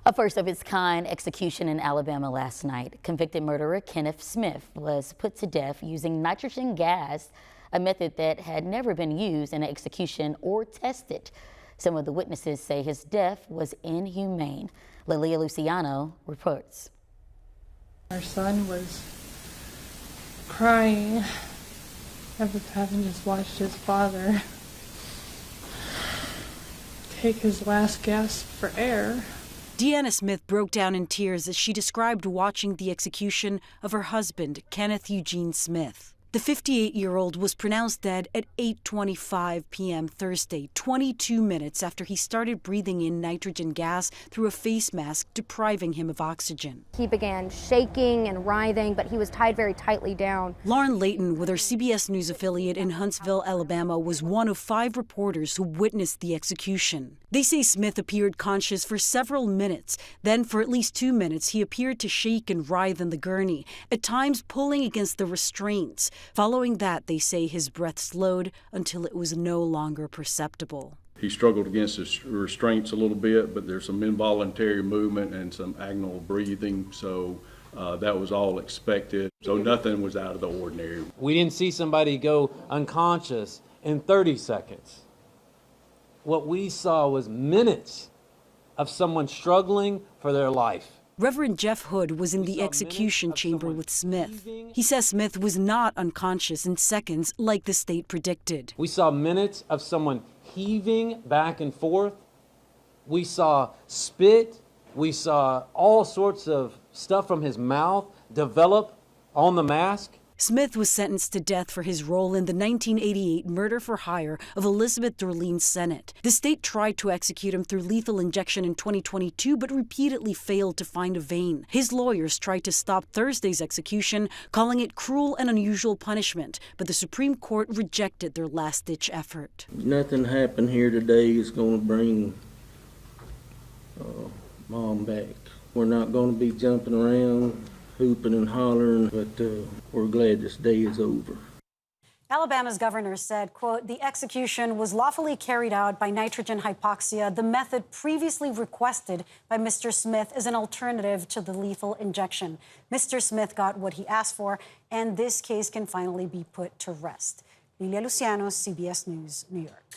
A first-of-its-kind execution in Alabama last night. Convicted murderer Kenneth Smith was put to death using nitrogen gas, a method that had never been used in an execution or tested. Some of the witnesses say his death was inhumane. Lilia Luciano reports. Our son was crying after having just watched his father take his last gasp for air. Deanna Smith broke down in tears as she described watching the execution of her husband, Kenneth Eugene Smith. The 58-year-old was pronounced dead at 8:25 p.m. Thursday, 22 minutes after he started breathing in nitrogen gas through a face mask, depriving him of oxygen. He began shaking and writhing, but he was tied very tightly down. Lauren Layton, with her CBS News affiliate in Huntsville, Alabama, was one of 5 reporters who witnessed the execution. They say Smith appeared conscious for several minutes. Then, for at least 2 minutes, he appeared to shake and writhe in the gurney, at times pulling against the restraints. Following that, they say his breath slowed until it was no longer perceptible. He struggled against his restraints a little bit, but there's some involuntary movement and some agonal breathing, so that was all expected. So nothing was out of the ordinary. We didn't see somebody go unconscious in 30 seconds. What we saw was minutes of someone struggling for their life. Reverend Jeff Hood was in the execution chamber with Smith. He says Smith was not unconscious in seconds like the state predicted. We saw minutes of someone heaving back and forth. We saw spit. We saw all sorts of stuff from his mouth develop on the mask. Smith was sentenced to death for his role in the 1988 murder for hire of Elizabeth Dorleen Sennett. The state tried to execute him through lethal injection in 2022, but repeatedly failed to find a vein. His lawyers tried to stop Thursday's execution, calling it cruel and unusual punishment, but the Supreme Court rejected their last-ditch effort. Nothing happened here today is going to bring Mom back. We're not going to be jumping around, hooping and hollering, but we're glad this day is over. Alabama's governor said, quote, the execution was lawfully carried out by nitrogen hypoxia. The method previously requested by Mr. Smith is an alternative to the lethal injection. Mr. Smith got what he asked for, and this case can finally be put to rest. Lilia Luciano, CBS News, New York.